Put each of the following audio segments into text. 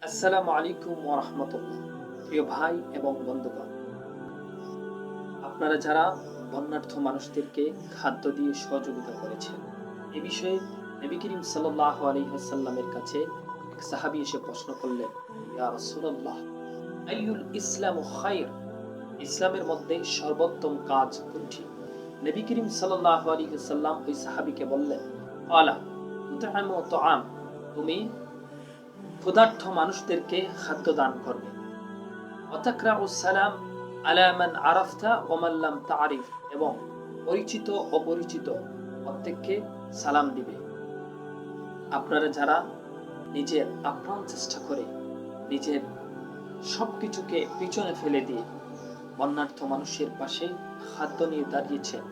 আসসালামু আলাইকুম ওয়া রাহমাতুল্লাহ। প্রিয় ভাই এবং বন্ধুগণ, আপনারা যারা বন্যার্থ মানুষদেরকে খাদ্য দিয়ে সহযোগিতা করেছেন, এ বিষয়ে নবী করিম সাল্লাল্লাহু আলাইহি ওয়াসাল্লামের কাছে এক সাহাবী এসে প্রশ্ন করলেন, ইয়া রাসূলুল্লাহ, আইয়ুল ইসলামু খায়র? ইসলামের মধ্যে সর্বোত্তম কাজ কোনটি? নবী করিম সাল্লাল্লাহু আলাইহি ওয়াসাল্লাম ওই সাহাবীকে বললেন, ক্বালা তুতআমু তুআম, তুমি ক্ষুধার্ত মানুষদেরকে খাদ্য দান করবে। ওয়াতাকরাউস সালাম আলা মান আরাফতা ওয়া মান লাম তারিফ, এবং পরিচিত অপরিচিত প্রত্যেককে সালাম দিবে। আপনারা যারা নিজের আপ্রাণ চেষ্টা করে নিজের সবকিছুকে পিছনে ফেলে দিয়ে বন্যার্থ মানুষের পাশে খাদ্য নিয়ে দাঁড়িয়েছেন,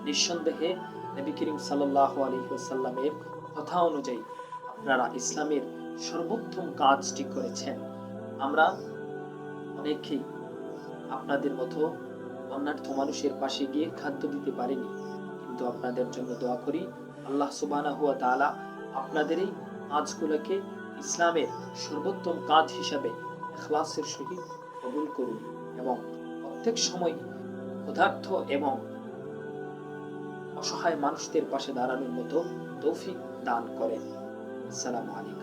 নিঃসন্দেহে নবী করিম সাল্লাল্লাহু আলাইহি ওয়াসাল্লামের কথা অনুযায়ী আপনারা ইসলামের সর্বোত্তম কাজটি করেছেন। আমরা অনেকেই আপনাদের মতো বন্যার্থ মানুষের পাশে গিয়ে খাদ্য দিতে পারিনি, কিন্তু আপনাদের জন্য দোয়া করি, আল্লাহ সুবহানাহু ওয়া তাআলা আপনাদের এই কাজগুলোকে ইসলামের সর্বোত্তম কাজ হিসাবে ইখলাসের সহিত কবুল করুন এবং প্রত্যেক সময় ক্ষুধার্ত এবং অসহায় মানুষদের পাশে দাঁড়ানোর মতো তৌফিক দান করেন। আসসালামু আলাইকুম।